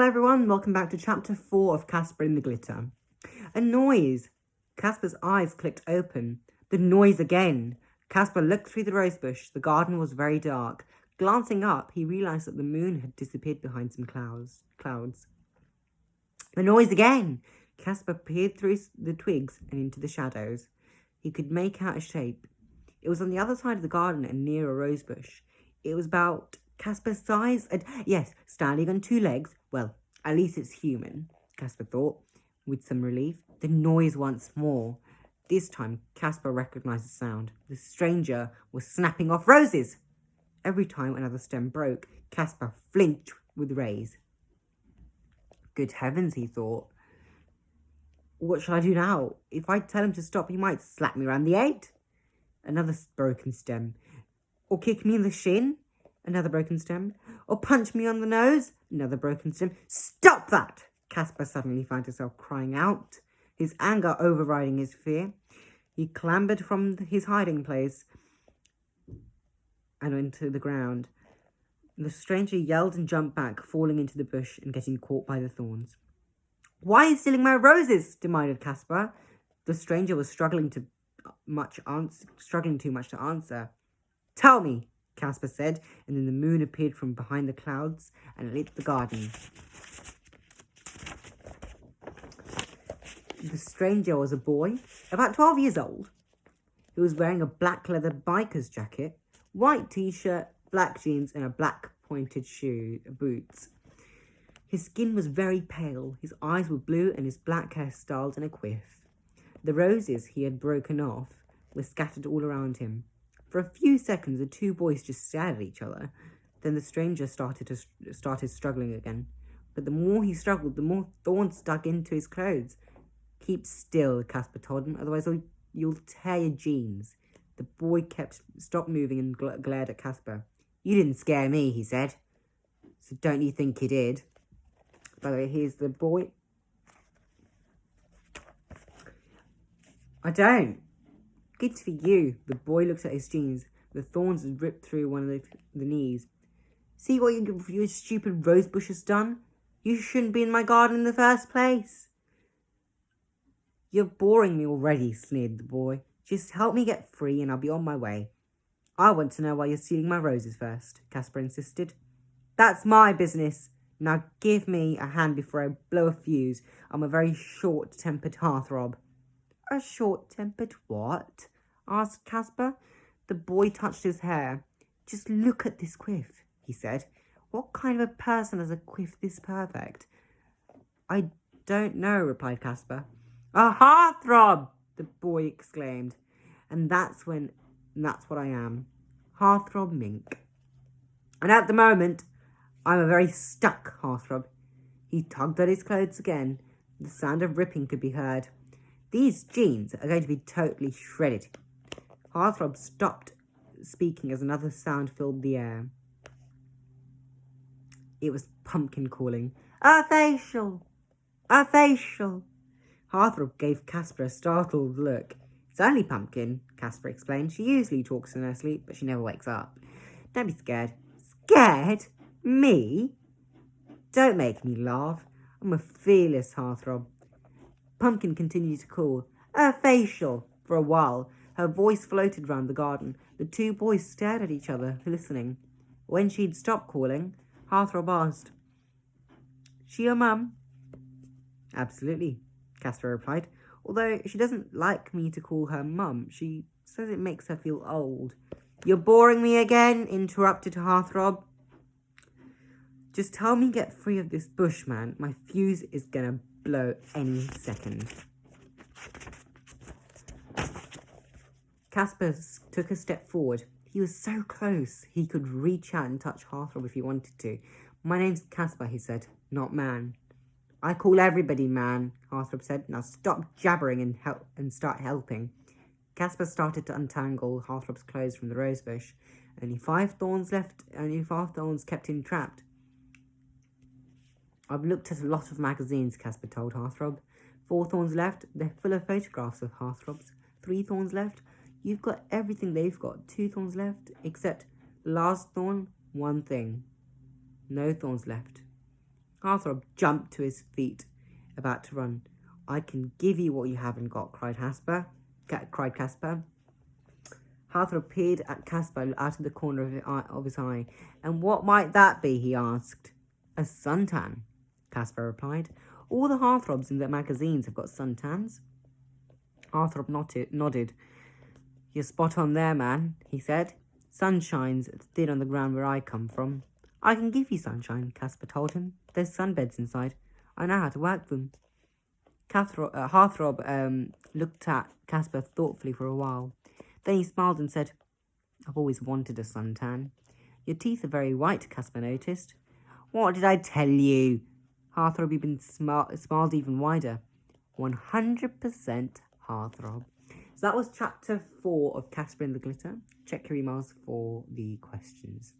Hello everyone, welcome back to chapter 4 of Kasper in the Glitter. A noise. Kasper's eyes clicked open. The noise again. Kasper looked through the rosebush. The garden was very dark. Glancing up, he realized that the moon had disappeared behind some clouds. The noise again. Kasper peered through the twigs and into the shadows. He could make out a shape. It was on the other side of the garden and near a rosebush. It was about Kasper's size and, yes, standing on two legs. Well, at least it's human, Kasper thought, with some relief. The noise once more. This time, Kasper recognized the sound. The stranger was snapping off roses. Every time another stem broke, Kasper flinched with rage. Good heavens, he thought. What shall I do now? If I tell him to stop, he might slap me around the head. Another broken stem. Or kick me in the shin. Another broken stem. Or punch me on the nose. Another broken stem. Stop that! Kasper suddenly found himself crying out, his anger overriding his fear. He clambered from his hiding place and into the ground. The stranger yelled and jumped back, falling into the bush and getting caught by the thorns. Why are you stealing my roses? Demanded Kasper. The stranger was struggling too much to answer. Tell me, Kasper said, and then the moon appeared from behind the clouds and lit the garden. The stranger was a boy, about 12 years old. He was wearing a black leather biker's jacket, white t-shirt, black jeans, and a black pointed boots. His skin was very pale, his eyes were blue, and his black hair styled in a quiff. The roses he had broken off were scattered all around him. For a few seconds, the two boys just stared at each other. Then the stranger started struggling again. But the more he struggled, the more thorns dug into his clothes. Keep still, Kasper told him, otherwise you'll tear your jeans. The boy stopped moving and glared at Kasper. You didn't scare me, he said. So don't you think you did? By the way, here's the boy. I don't. Good for you. The boy looked at his jeans. The thorns had ripped through one of the knees. See what your stupid rosebush has done? You shouldn't be in my garden in the first place. You're boring me already, sneered the boy. Just help me get free and I'll be on my way. I want to know why you're stealing my roses first, Kasper insisted. That's my business. Now give me a hand before I blow a fuse. I'm a very short-tempered heartthrob. A short-tempered what? Asked Kasper. The boy touched his hair. Just look at this quiff, he said. What kind of a person has a quiff this perfect? I don't know, replied Kasper. A heartthrob, the boy exclaimed. And that's what I am. Heartthrob mink. And at the moment, I'm a very stuck heartthrob. He tugged at his clothes again. The sound of ripping could be heard. These jeans are going to be totally shredded. Heartthrob stopped speaking as another sound filled the air. It was Pumpkin calling. A facial! A facial! Heartthrob gave Kasper a startled look. It's only Pumpkin, Kasper explained. She usually talks in her sleep, but she never wakes up. Don't be scared. Scared? Me? Don't make me laugh. I'm a fearless heartthrob. Pumpkin continued to call, a facial, for a while. Her voice floated round the garden. The two boys stared at each other, listening. When she'd stopped calling, Heartthrob asked, She your mum? Absolutely, Kasper replied. Although she doesn't like me to call her mum, she says it makes her feel old. You're boring me again, interrupted Heartthrob. Just tell me get free of this bush, man. My fuse is gonna blow any second. Kasper took a step forward. He was so close, he could reach out and touch Heartthrob if he wanted to. My name's Kasper, he said, not man. I call everybody man, Heartthrob said. Now stop jabbering and start helping. Kasper started to untangle Heartthrob's clothes from the rosebush. Only 5 thorns left, only 5 thorns kept him trapped. I've looked at a lot of magazines, Kasper told Heartthrob. 4 thorns left, they're full of photographs of heartthrobs. 3 thorns left, you've got everything they've got. 2 thorns left, except the last thorn, 1 thing. No thorns left. Heartthrob jumped to his feet, about to run. I can give you what you haven't got, cried Casper. Heartthrob peered at Casper out of the corner of his eye. And what might that be, he asked. A suntan, Casper replied. All the heartthrobs in the magazines have got suntans. Heartthrob nodded. You're spot on there, man, he said. Sun shines thin on the ground where I come from. I can give you sunshine, Casper told him. There's sunbeds inside. I know how to work them. Heartthrob looked at Casper thoughtfully for a while. Then he smiled and said, I've always wanted a suntan. Your teeth are very white, Casper noticed. What did I tell you? Heartthrob even smiled even wider. 100% Heartthrob. So that was chapter 4 of Kasper in the Glitter. Check your emails for the questions.